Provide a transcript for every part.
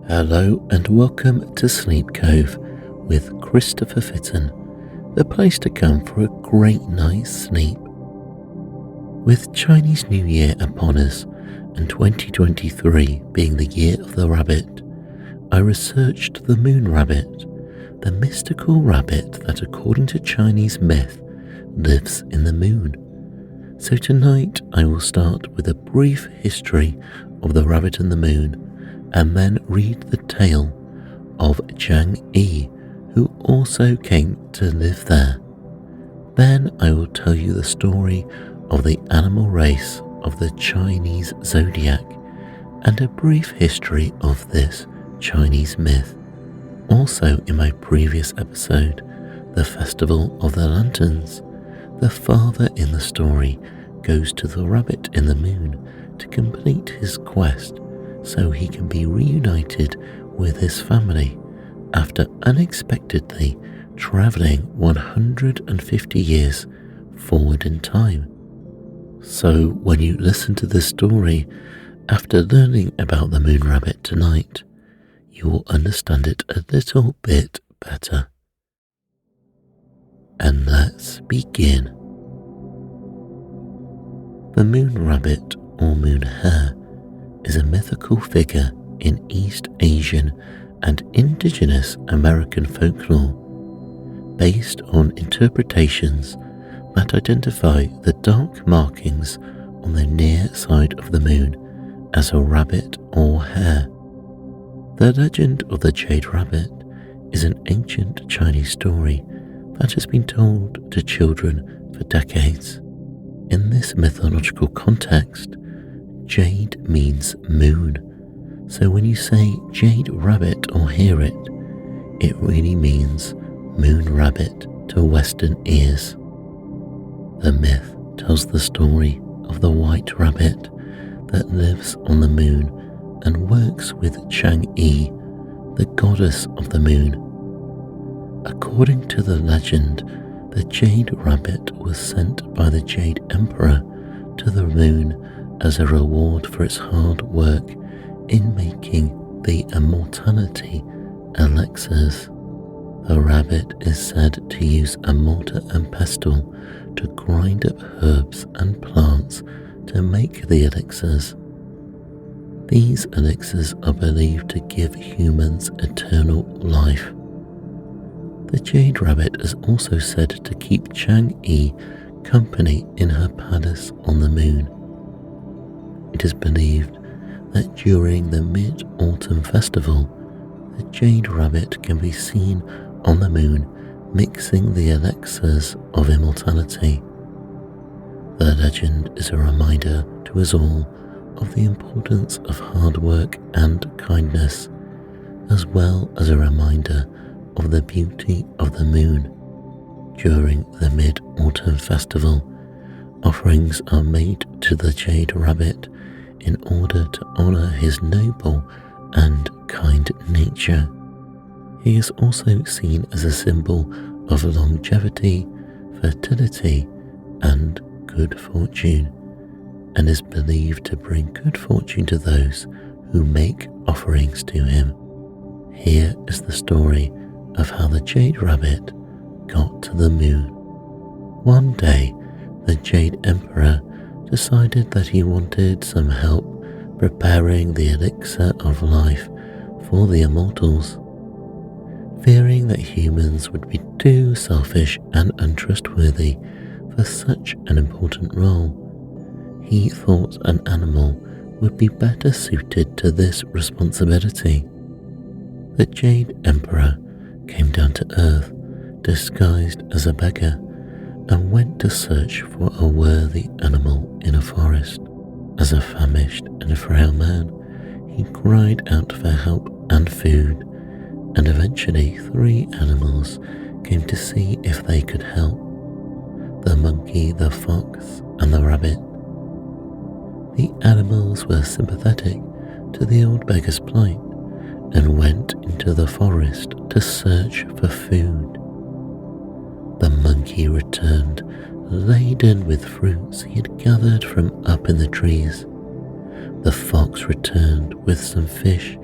Hello and welcome to Sleep Cove with Christopher Fitton, the place to come for a great night's sleep. With Chinese New Year upon us and 2023 being the year of the rabbit, I researched the moon rabbit, the mystical rabbit that according to Chinese myth lives in the moon. So tonight I will start with a brief history of the rabbit and the moon, and then read the tale of Chang'e, who also came to live there. Then I will tell you the story of the animal race of the Chinese Zodiac and a brief history of this Chinese myth. Also in my previous episode, the Festival of the Lanterns, the father in the story goes to the rabbit in the moon to complete his quest so he can be reunited with his family after unexpectedly travelling 150 years forward in time. So when you listen to this story, after learning about the moon rabbit tonight, you will understand it a little bit better. And let's begin. The moon rabbit or moon hare is a mythical figure in East Asian and indigenous American folklore, based on interpretations that identify the dark markings on the near side of the moon as a rabbit or hare. The legend of the Jade Rabbit is an ancient Chinese story that has been told to children for decades. In this mythological context, Jade means moon, so when you say Jade Rabbit or hear it, it really means moon rabbit to Western ears. The myth tells the story of the white rabbit that lives on the moon and works with Chang'e, the goddess of the moon. According to the legend, the Jade Rabbit was sent by the Jade Emperor to the moon as a reward for its hard work in making the immortality elixirs. The rabbit is said to use a mortar and pestle to grind up herbs and plants to make the elixirs. These elixirs are believed to give humans eternal life. The Jade Rabbit is also said to keep Chang'e company in her palace on the moon. It is believed that during the Mid-Autumn festival, the Jade Rabbit can be seen on the moon mixing the elixirs of immortality. The legend is a reminder to us all of the importance of hard work and kindness, as well as a reminder of the beauty of the moon. During the Mid-Autumn festival, offerings are made to the Jade Rabbit in order to honour his noble and kind nature. He is also seen as a symbol of longevity, fertility, and good fortune, and is believed to bring good fortune to those who make offerings to him. Here is the story of how the Jade Rabbit got to the moon. One day, the Jade Emperor decided that he wanted some help preparing the elixir of life for the immortals. Fearing that humans would be too selfish and untrustworthy for such an important role, he thought an animal would be better suited to this responsibility. The Jade Emperor came down to earth disguised as a beggar and went to search for a worthy animal in a forest. As a famished and frail man, he cried out for help and food, and eventually 3 animals came to see if they could help: the monkey, the fox, and the rabbit. The animals were sympathetic to the old beggar's plight and went into the forest to search for food. The monkey returned laden with fruits he had gathered from up in the trees. The fox returned with some fish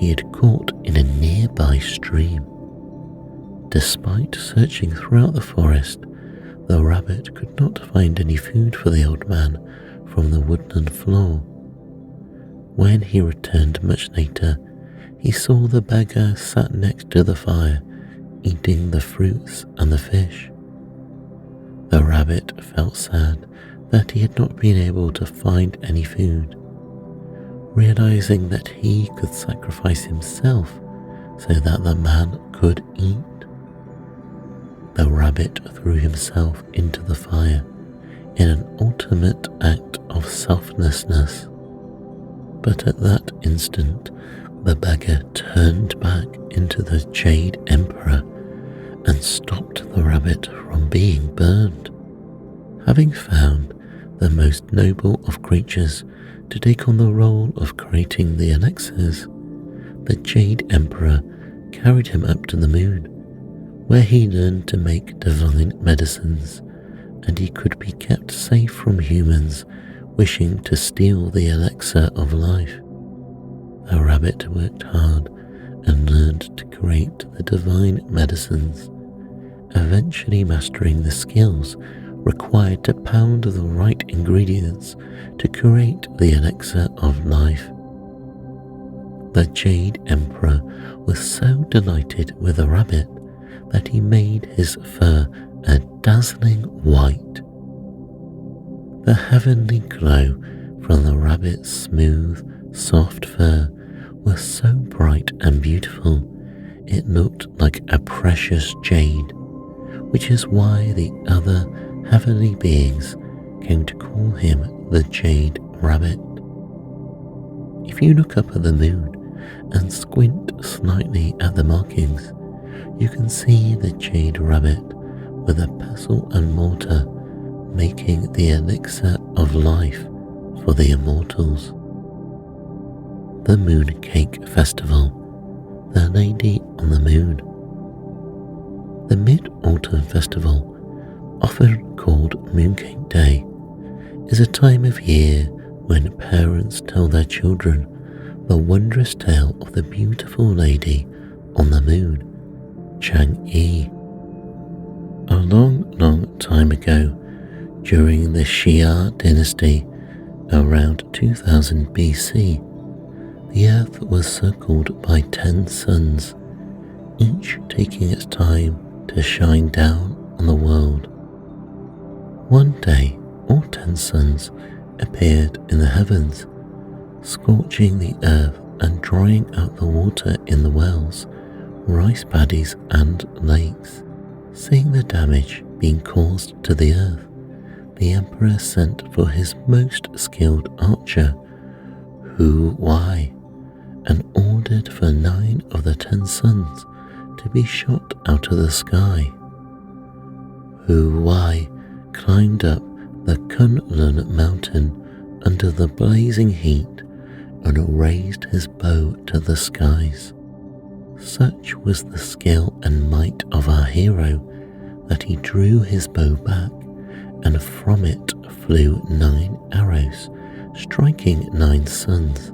he had caught in a nearby stream. Despite searching throughout the forest, the rabbit could not find any food for the old man from the woodland floor. When he returned much later, he saw the beggar sat next to the fire, eating the fruits and the fish. The rabbit felt sad that he had not been able to find any food. Realizing that he could sacrifice himself so that the man could eat, the rabbit threw himself into the fire in an ultimate act of selflessness. But at that instant, the beggar turned back into the Jade Emperor and stopped the rabbit from being burned. Having found the most noble of creatures to take on the role of creating the elixirs, the Jade Emperor carried him up to the moon, where he learned to make divine medicines, and he could be kept safe from humans wishing to steal the elixir of life. The rabbit worked hard and learned to create the divine medicines, eventually mastering the skills required to pound the right ingredients to create the elixir of life. The Jade Emperor was so delighted with the rabbit that he made his fur a dazzling white. The heavenly glow from the rabbit's smooth, soft fur was so bright and beautiful it looked like a precious jade, which is why the other heavenly beings came to call him the Jade Rabbit. If you look up at the moon and squint slightly at the markings, you can see the Jade Rabbit with a pestle and mortar making the elixir of life for the immortals. The Mooncake Festival, the Lady on the Moon. The Mid-Autumn Festival, often called Mooncake Day, is a time of year when parents tell their children the wondrous tale of the beautiful lady on the moon, Chang'e. A long time ago, during the Xia dynasty, around 2000 BC, the earth was circled by 10 suns, each taking its time to shine down on the world. One day, all 10 suns appeared in the heavens, scorching the earth and drying out the water in the wells, rice paddies and lakes. Seeing the damage being caused to the earth, the emperor sent for his most skilled archer, Hu Wai, and ordered for 9 of the 10 suns to be shot out of the sky. Hu Wai climbed up the Kunlun mountain under the blazing heat and raised his bow to the skies. Such was the skill and might of our hero that he drew his bow back, and from it flew 9 arrows, striking 9 suns,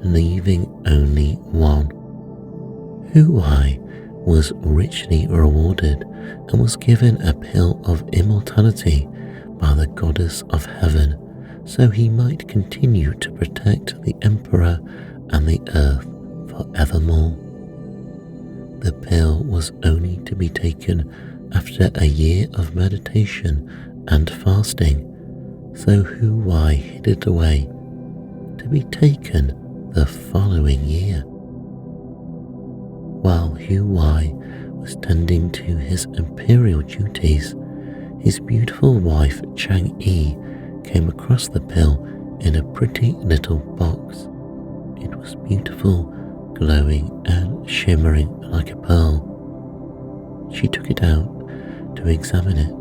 leaving only one. Hu Wai was richly rewarded and was given a pill of immortality by the goddess of heaven, so he might continue to protect the emperor and the earth forevermore. The pill was only to be taken after a year of meditation and fasting, so Hu Wai hid it away, to be taken the following year. While Hu Wai was tending to his imperial duties, his beautiful wife Chang'e came across the pill in a pretty little box. It was beautiful, glowing and shimmering like a pearl. She took it out to examine it,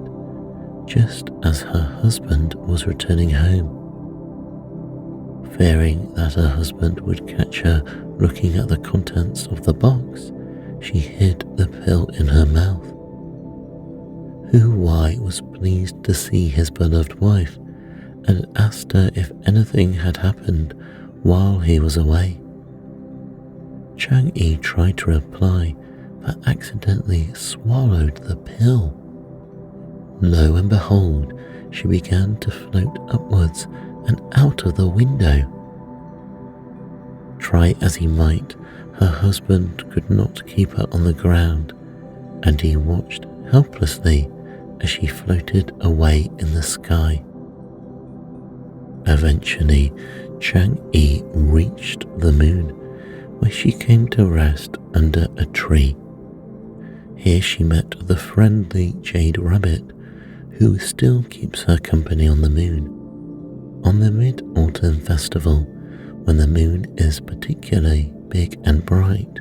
just as her husband was returning home. Fearing that her husband would catch her looking at the contents of the box, she hid the pill in her mouth. Hu Wai was pleased to see his beloved wife and asked her if anything had happened while he was away. Chang'e tried to reply but accidentally swallowed the pill. Lo and behold, she began to float upwards and out of the window. Try as he might, her husband could not keep her on the ground, and he watched helplessly as she floated away in the sky. Eventually, Chang'e reached the moon, where she came to rest under a tree. Here she met the friendly Jade Rabbit, who still keeps her company on the moon. On the Mid-Autumn festival, when the moon is particularly big and bright,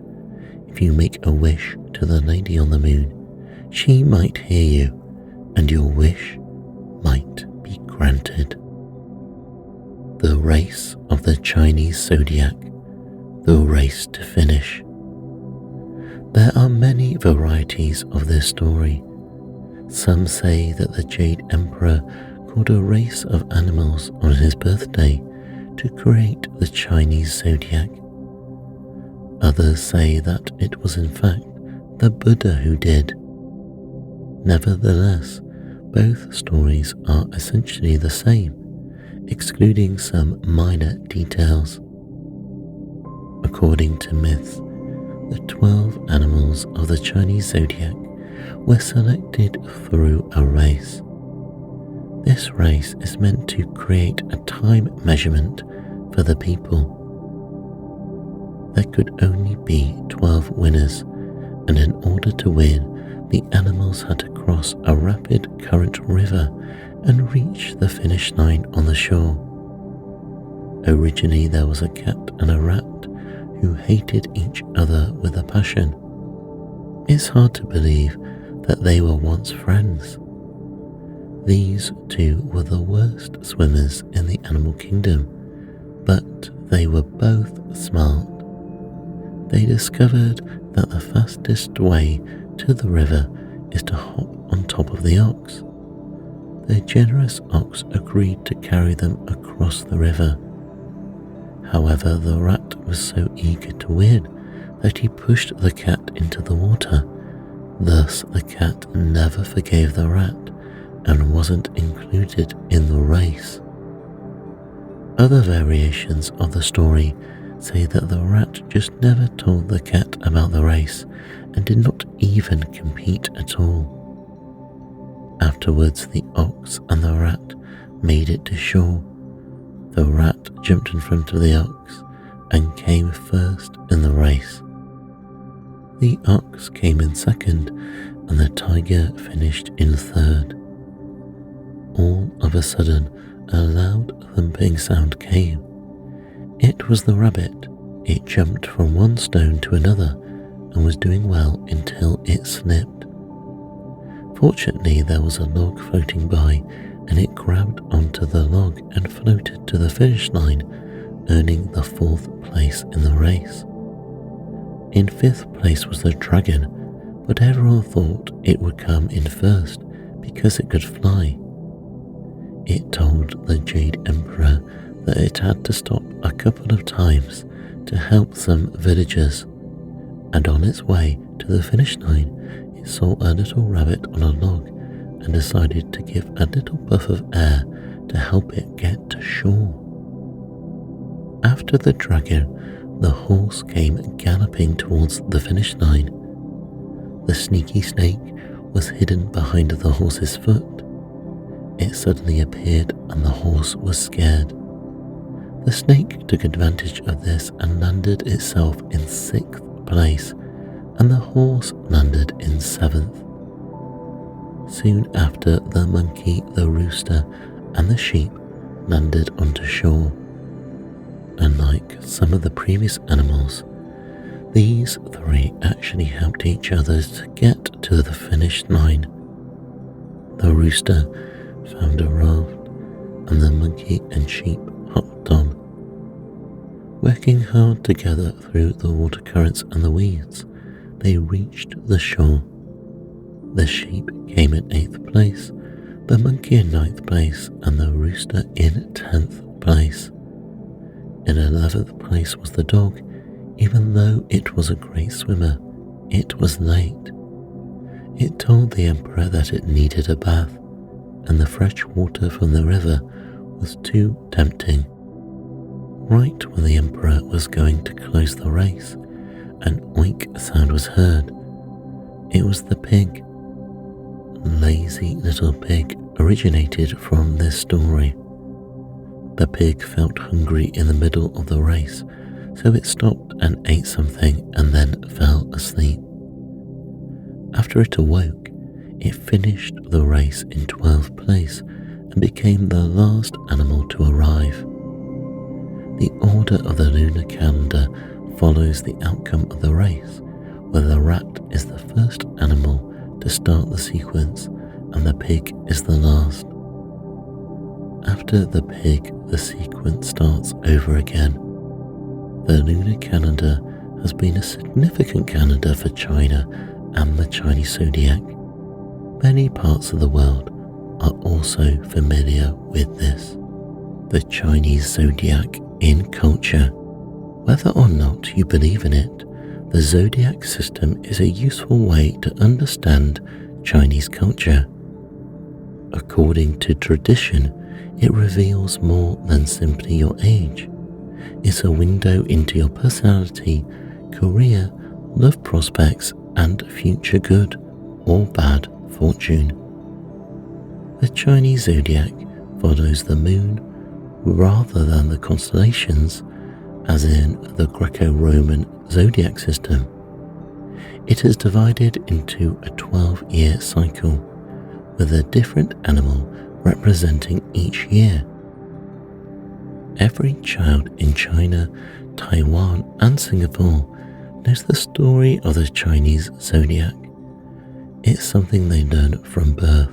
if you make a wish to the lady on the moon, she might hear you, and your wish might be granted. The race of the Chinese Zodiac, the race to finish. There are many varieties of this story. Some say that the Jade Emperor called a race of animals on his birthday to create the Chinese Zodiac. Others say that it was in fact the Buddha who did. Nevertheless, both stories are essentially the same, excluding some minor details. According to myths, the 12 animals of the Chinese Zodiac were selected through a race. This race is meant to create a time measurement for the people. There could only be 12 winners, and in order to win, the animals had to cross a rapid current river and reach the finish line on the shore. Originally, there was a cat and a rat who hated each other with a passion. It's hard to believe that they were once friends. These two were the worst swimmers in the animal kingdom, but they were both smart. They discovered that the fastest way to the river is to hop on top of the ox. The generous ox agreed to carry them across the river. However, the rat was so eager to win that he pushed the cat into the water. Thus, the cat never forgave the rat and wasn't included in the race. Other variations of the story say that the rat just never told the cat about the race and did not even compete at all. Afterwards, the ox and the rat made it to shore. The rat jumped in front of the ox and came first in the race. The ox came in second and the tiger finished in third. All of a sudden, a loud thumping sound came. It was the rabbit. It jumped from one stone to another and was doing well until it slipped. Fortunately, there was a log floating by and it grabbed onto the log and floated to the finish line, earning the 4th place in the race. In 5th place was the dragon, but everyone thought it would come in first because it could fly. It told the Jade Emperor that it had to stop a couple of times to help some villagers, and on its way to the finish line, it saw a little rabbit on a log and decided to give a little puff of air to help it get to shore. After the dragon, the horse came galloping towards the finish line. The sneaky snake was hidden behind the horse's foot. It suddenly appeared and the horse was scared. The snake took advantage of this and landed itself in 6th place, and the horse landed in 7th. Soon after, the monkey, the rooster, and the sheep landed onto shore. Unlike some of the previous animals, these 3 actually helped each other to get to the finish line. The rooster found a raft, and the monkey and sheep hopped on. Working hard together through the water currents and the weeds, they reached the shore. The sheep came in 8th place, the monkey in 9th place, and the rooster in 10th place. In 11th place was the dog, Even though it was a great swimmer, it was late. It told the emperor that it needed a bath, and the fresh water from the river was too tempting. Right when the emperor was going to close the race, an oink sound was heard. It was the pig. Lazy little pig originated from this story. The pig felt hungry in the middle of the race, so it stopped and ate something and then fell asleep. After it awoke, it finished the race in 12th place and became the last animal to arrive. The order of the lunar calendar follows the outcome of the race, where the rat is the first animal to start the sequence and the pig is the last. After the pig, the sequence starts over again. The lunar calendar has been a significant calendar for China and the Chinese Zodiac. Many parts of the world are also familiar with this. The Chinese Zodiac in culture. Whether or not you believe in it, the zodiac system is a useful way to understand Chinese culture. According to tradition, it reveals more than simply your age. It's a window into your personality, career, love prospects, and future good or bad fortune. The Chinese Zodiac follows the moon rather than the constellations, as in the Greco-Roman zodiac system. It is divided into a 12-year cycle, with a different animal representing each year. Every child in China, Taiwan, and Singapore knows the story of the Chinese Zodiac. It's something they learn from birth.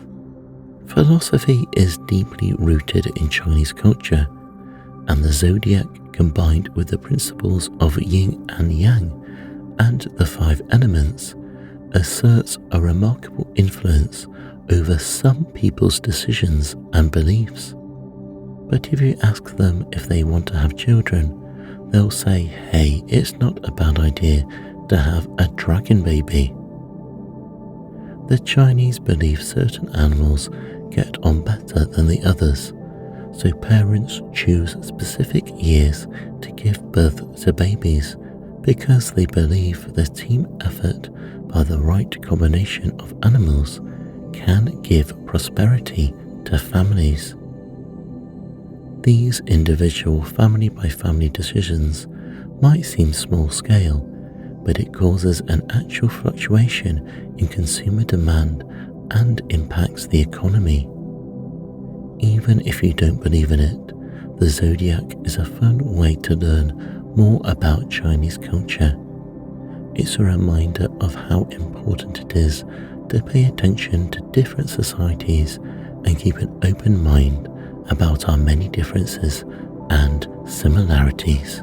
Philosophy is deeply rooted in Chinese culture, and the zodiac, combined with the principles of yin and yang and the 5 elements, asserts a remarkable influence over some people's decisions and beliefs. But if you ask them if they want to have children, they'll say, hey, it's not a bad idea to have a dragon baby. The Chinese believe certain animals get on better than the others, so parents choose specific years to give birth to babies because they believe the team effort by the right combination of animals can give prosperity to families. These individual family-by-family decisions might seem small scale, but it causes an actual fluctuation in consumer demand and impacts the economy. Even if you don't believe in it, the zodiac is a fun way to learn more about Chinese culture. It's a reminder of how important it is to pay attention to different societies and keep an open mind about our many differences and similarities.